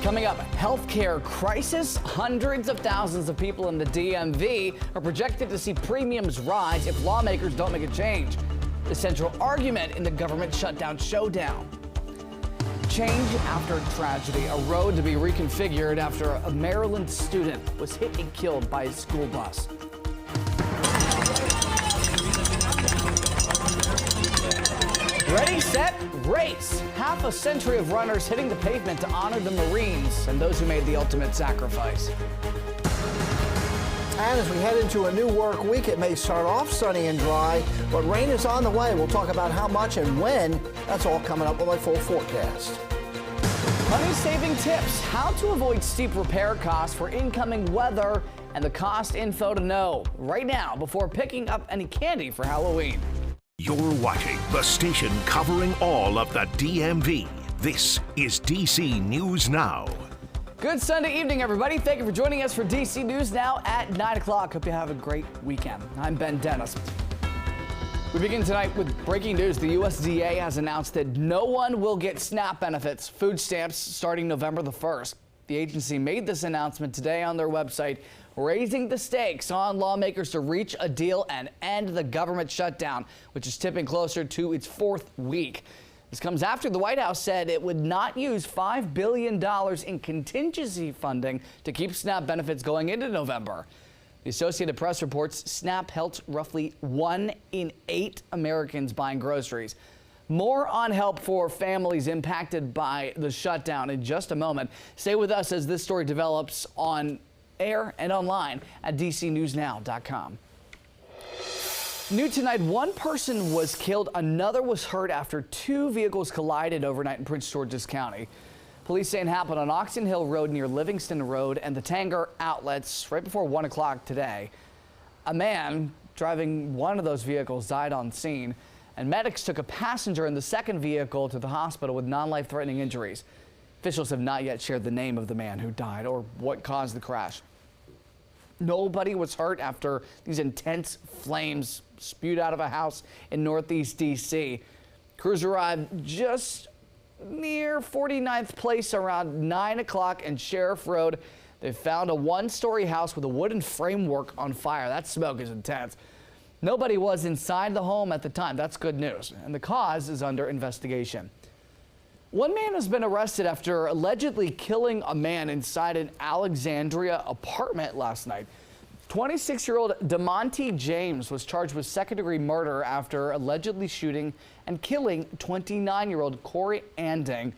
Coming up, healthcare crisis. Hundreds of thousands of people in the DMV are projected to see premiums rise if lawmakers don't make a change. The central argument in the government shutdown showdown. Change after tragedy. A road to be reconfigured after a Maryland student was hit and killed by a school bus. Ready, set, race. Half a century of runners hitting the pavement to honor the Marines and those who made the ultimate sacrifice. And as we head into a new work week, it may start off sunny and dry, but rain is on the way. We'll talk about how much and when. That's all coming up with my full forecast. Money-saving tips, how to avoid steep repair costs for incoming weather, and the cost info to know right now before picking up any candy for Halloween. You're watching the station covering all of the DMV. This is DC News Now. Good Sunday evening, everybody. Thank you for joining us for DC News Now at 9 o'clock. Hope you have a great weekend. I'm Ben Dennis. We begin tonight with breaking news. The USDA has announced that no one will get SNAP benefits, food stamps, starting November the 1st. The agency made this announcement today on their website, raising the stakes on lawmakers to reach a deal and end the government shutdown, which is tipping closer to its fourth week. This comes after the White House said it would not use $5 billion in contingency funding to keep SNAP benefits going into November. The Associated Press reports SNAP helped roughly 1 in 8 Americans buying groceries. More on help for families impacted by the shutdown in just a moment. Stay with us as this story develops on air and online at dcnewsnow.com. New tonight, one person was killed, another was hurt after 2 vehicles collided overnight in Prince George's County. Police say it happened on Oxon Hill Road near Livingston Road and the Tanger outlets right before 1 o'clock today. A man driving one of those vehicles died on scene, and medics took a passenger in the second vehicle to the hospital with non-life-threatening injuries. Officials have not yet shared the name of the man who died or what caused the crash. Nobody was hurt after these intense flames spewed out of a house in Northeast D.C. Crews arrived just near 49th Place around 9 o'clock and Sheriff Road. They found a one-story house with a wooden framework on fire. That smoke is intense. Nobody was inside the home at the time. That's good news. And the cause is under investigation. One man has been arrested after allegedly killing a man inside an Alexandria apartment last night. 26-year-old DeMonte James was charged with second-degree murder after allegedly shooting and killing 29-year-old Corey Anding.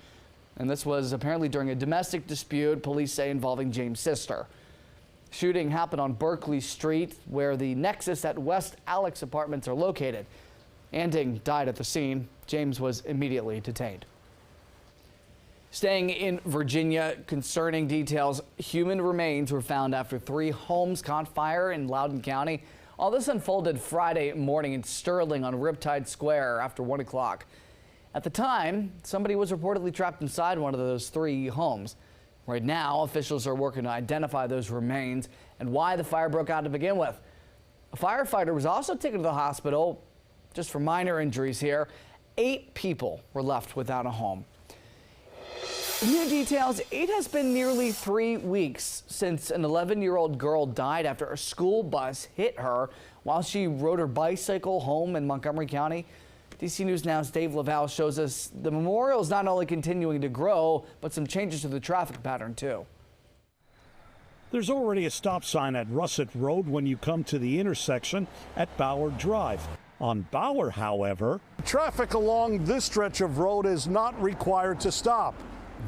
And this was apparently during a domestic dispute, police say, involving James' sister. Shooting happened on Berkeley Street, where the Nexus at West Alex Apartments are located. Anding died at the scene. James was immediately detained. Staying in Virginia, concerning details, human remains were found after 3 homes caught fire in Loudoun County. All this unfolded Friday morning in Sterling on Riptide Square after 1 o'clock. At the time, somebody was reportedly trapped inside one of those 3 homes. Right now, officials are working to identify those remains and why the fire broke out to begin with. A firefighter was also taken to the hospital just for minor injuries here. 8 people were left without a home. New details, it has been nearly 3 weeks since an 11-year-old girl died after a school bus hit her while she rode her bicycle home in Montgomery County. DC News Now's Dave Laval shows us the memorial is not only continuing to grow, but some changes to the traffic pattern, too. There's already a stop sign at Russet Road when you come to the intersection at Bauer Drive. On Bauer, however, traffic along this stretch of road is not required to stop.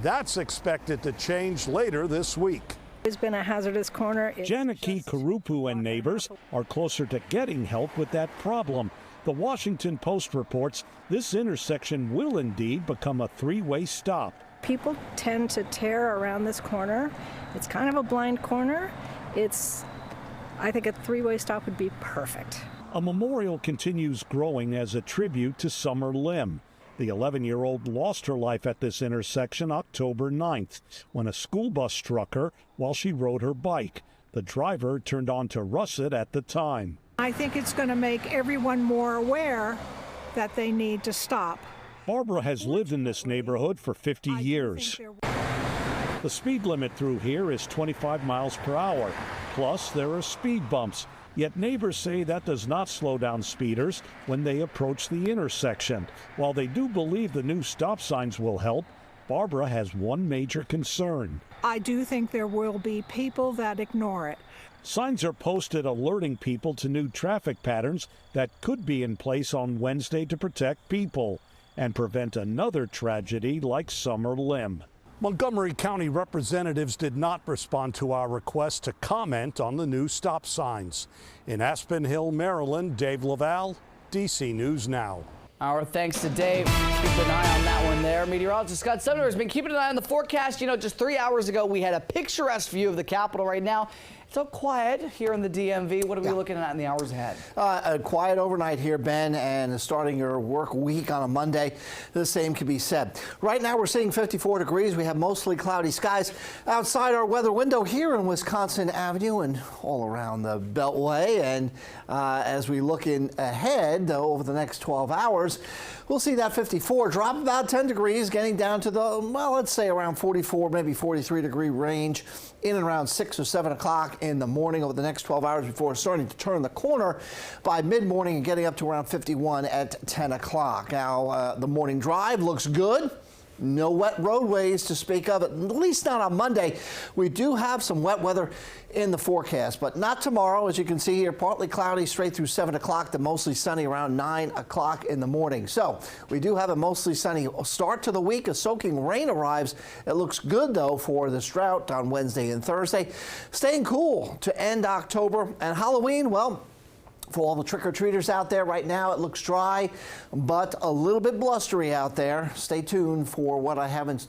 That's expected to change later this week. It's been a hazardous corner. Janaki Karupu and neighbors are closer to getting help with that problem. The Washington Post reports this intersection will indeed become a 3-way stop. People tend to tear around this corner. It's kind of a blind corner. I think a 3-way stop would be perfect. A memorial continues growing as a tribute to Summer Lim. The 11-year-old lost her life at this intersection October 9th when a school bus struck her while she rode her bike. The driver turned onto Russet at the time. I think it's going to make everyone more aware that they need to stop. Barbara has lived in this neighborhood for 50 years. The speed limit through here is 25 miles per hour. Plus, there are speed bumps. Yet neighbors say that does not slow down speeders when they approach the intersection. While they do believe the new stop signs will help, Barbara has one major concern. I do think there will be people that ignore it. Signs are posted alerting people to new traffic patterns that could be in place on Wednesday to protect people and prevent another tragedy like Summer Lim. Montgomery County representatives did not respond to our request to comment on the new stop signs. In Aspen Hill, Maryland, Dave Laval, DC News Now. Our thanks to Dave. Keep an eye on that one there. Meteorologist Scott Sumner has been keeping an eye on the forecast. You know, just 3 hours ago, we had a picturesque view of the Capitol. Right now, it's so quiet here in the DMV. What are we looking at in the hours ahead? A quiet overnight here, Ben, and starting your work week on a Monday, the same can be said. Right now, we're seeing 54 degrees. We have mostly cloudy skies outside our weather window here in Wisconsin Avenue and all around the Beltway. And as we look in ahead over the next 12 hours, we'll see that 54 drop about 10 degrees, getting down to the, well, let's say around 44, maybe 43 degree range in and around 6 or 7 o'clock in the morning over the next 12 hours before starting to turn the corner by mid-morning and getting up to around 51 at 10 o'clock. Now, the morning drive looks good. No wet roadways to speak of, at least not on Monday. We do have some wet weather in the forecast, but not tomorrow. As you can see here, partly cloudy straight through 7 o'clock to mostly sunny around 9 o'clock in the morning. So we do have a mostly sunny start to the week. A soaking rain arrives. It looks good, though, for this drought on Wednesday and Thursday. Staying cool to end October. And Halloween, well, for all the trick-or-treaters out there right now, it looks dry, but a little bit blustery out there. Stay tuned for what I have in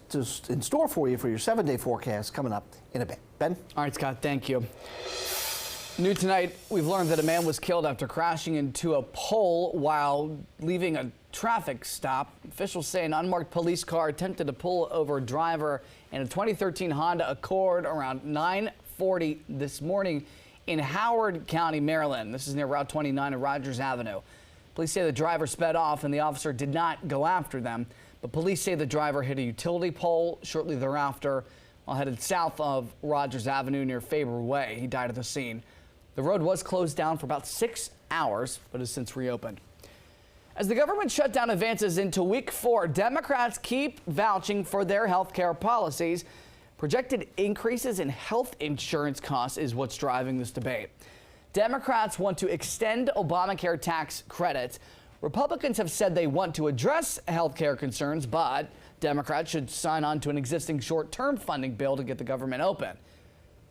store for you for your 7-day forecast coming up in a bit. Ben? All right, Scott, thank you. New tonight, we've learned that a man was killed after crashing into a pole while leaving a traffic stop. Officials say an unmarked police car attempted to pull over a driver in a 2013 Honda Accord around 9:40 this morning in Howard County, Maryland. This is near Route 29 and Rogers Avenue. Police say the driver sped off and the officer did not go after them, but police say the driver hit a utility pole shortly thereafter while headed south of Rogers Avenue near Faber Way. He died at the scene. The road was closed down for about 6 hours, but has since reopened. As the government shutdown advances into week 4, Democrats keep vouching for their health care policies. Projected increases in health insurance costs is what's driving this debate. Democrats want to extend Obamacare tax credits. Republicans have said they want to address health care concerns, but Democrats should sign on to an existing short-term funding bill to get the government open.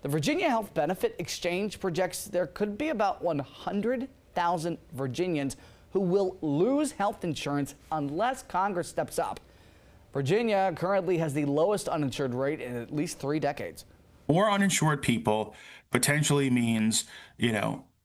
The Virginia Health Benefit Exchange projects there could be about 100,000 Virginians who will lose health insurance unless Congress steps up. Virginia currently has the lowest uninsured rate in at least 3 decades. More uninsured people potentially means,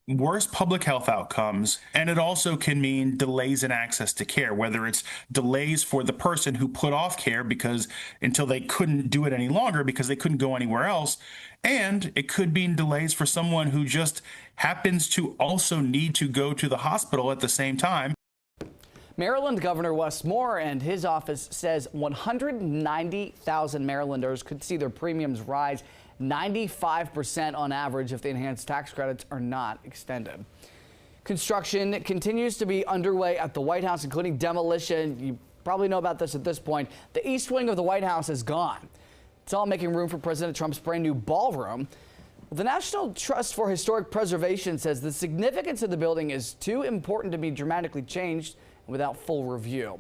worse public health outcomes, and it also can mean delays in access to care, whether it's delays for the person who put off care because until they couldn't do it any longer because they couldn't go anywhere else, and it could mean delays for someone who just happens to also need to go to the hospital at the same time. Maryland Governor Wes Moore and his office says 190,000 Marylanders could see their premiums rise 95% on average if the enhanced tax credits are not extended. Construction continues to be underway at the White House, including demolition. You probably know about this at this point. The east wing of the White House is gone. It's all making room for President Trump's brand new ballroom. The National Trust for Historic Preservation says the significance of the building is too important to be dramatically changed without full review.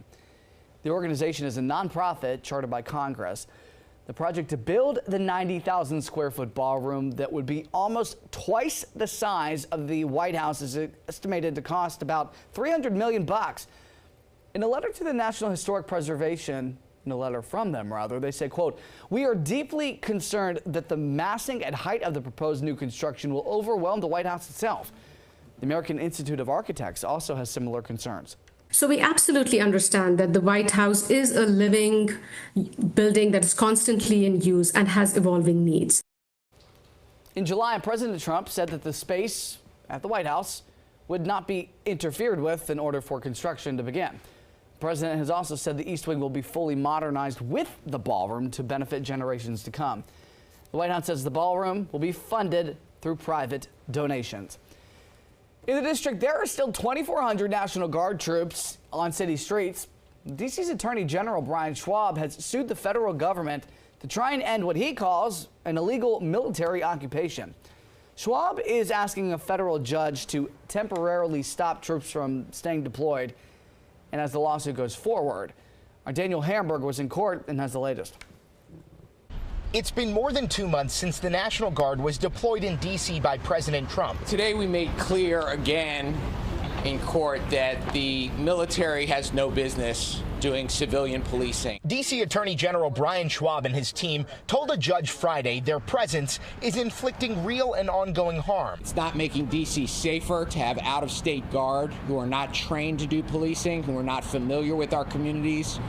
The organization is a nonprofit chartered by Congress. The project to build the 90,000 square foot ballroom that would be almost twice the size of the White House is estimated to cost about $300 million. In a letter to the National Historic Preservation, in a letter from them rather, they say, quote, "We are deeply concerned that the massing and height of the proposed new construction will overwhelm the White House itself." The American Institute of Architects also has similar concerns. So we absolutely understand that the White House is a living building that is constantly in use and has evolving needs. In July, President Trump said that the space at the White House would not be interfered with in order for construction to begin. The president has also said the East Wing will be fully modernized with the ballroom to benefit generations to come. The White House says the ballroom will be funded through private donations. In the district, there are still 2,400 National Guard troops on city streets. D.C.'s Attorney General Brian Schwab has sued the federal government to try and end what he calls an illegal military occupation. Schwab is asking a federal judge to temporarily stop troops from staying deployed. And as the lawsuit goes forward, our Daniel Hamburg was in court and has the latest. It's been more than 2 months since the National Guard was deployed in D.C. by President Trump. Today we made clear again in court that the military has no business doing civilian policing. D.C. Attorney General Brian Schwab and his team told a judge Friday their presence is inflicting real and ongoing harm. It's not making D.C. safer to have out-of-state guard who are not trained to do policing, who are not familiar with our communities,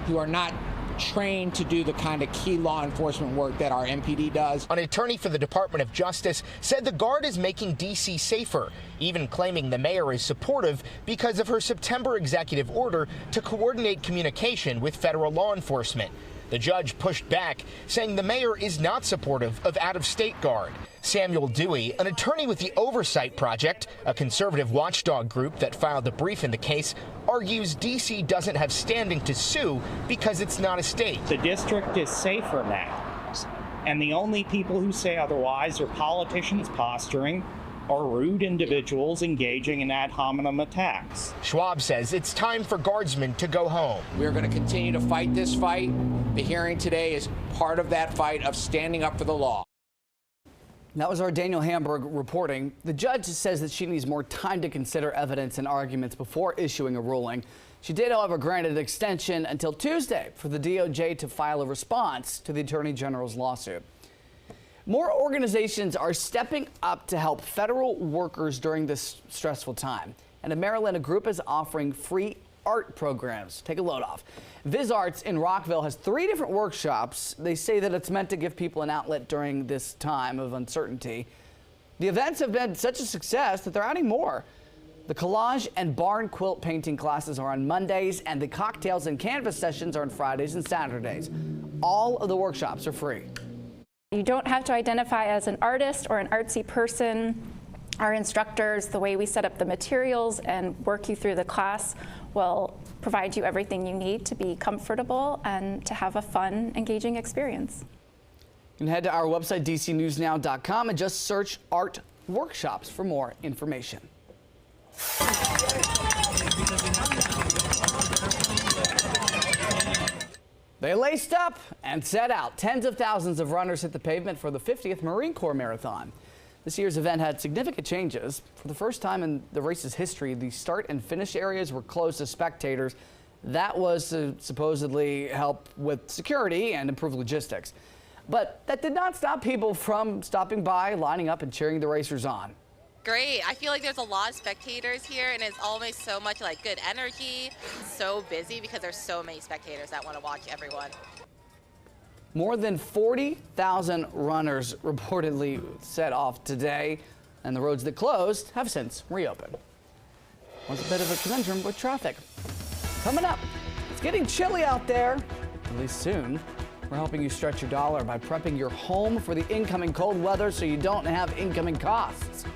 who are not trained to do the kind of key law enforcement work that our MPD does. An attorney for the Department of Justice said the Guard is making D.C. safer, even claiming the mayor is supportive because of her September executive order to coordinate communication with federal law enforcement. The judge pushed back, saying the mayor is not supportive of out-of-state Guard. Samuel Dewey, an attorney with the Oversight Project, a conservative watchdog group that filed a brief in the case, argues D.C. doesn't have standing to sue because it's not a state. The district is safer now, and the only people who say otherwise are politicians posturing or rude individuals engaging in ad hominem attacks. Schwab says it's time for guardsmen to go home. We're going to continue to fight this fight. The hearing today is part of that fight of standing up for the law. That was our Daniel Hamburg reporting. The judge says that she needs more time to consider evidence and arguments before issuing a ruling. She did, however, grant an extension until Tuesday for the DOJ to file a response to the Attorney General's lawsuit. More organizations are stepping up to help federal workers during this stressful time. And in Maryland, a group is offering free art programs. Take a load off. Viz Arts in Rockville has 3 different workshops. They say that it's meant to give people an outlet during this time of uncertainty. The events have been such a success that they're adding more. The collage and barn quilt painting classes are on Mondays, and the cocktails and canvas sessions are on Fridays and Saturdays. All of the workshops are free. You don't have to identify as an artist or an artsy person. Our instructors, the way we set up the materials and work you through the class, will provide you everything you need to be comfortable and to have a fun, engaging experience. You can head to our website, dcnewsnow.com, and just search art workshops for more information. They laced up and set out. Tens of thousands of runners hit the pavement for the 50th Marine Corps Marathon. This year's event had significant changes. For the first time in the race's history, the start and finish areas were closed to spectators. That was to supposedly help with security and improve logistics. But that did not stop people from stopping by, lining up, and cheering the racers on. Great. I feel like there's a lot of spectators here, and it's always so much like good energy. It's so busy because there's so many spectators that want to watch everyone. More than 40,000 runners reportedly set off today, and the roads that closed have since reopened. Was a bit of a conundrum with traffic. Coming up, it's getting chilly out there, at least soon. We're helping you stretch your dollar by prepping your home for the incoming cold weather so you don't have incoming costs.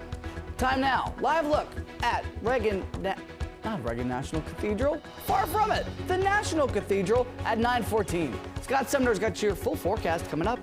Time now, live look at not Reagan National Cathedral, far from it, the National Cathedral at 9:14. Scott Sumner's got your full forecast coming up.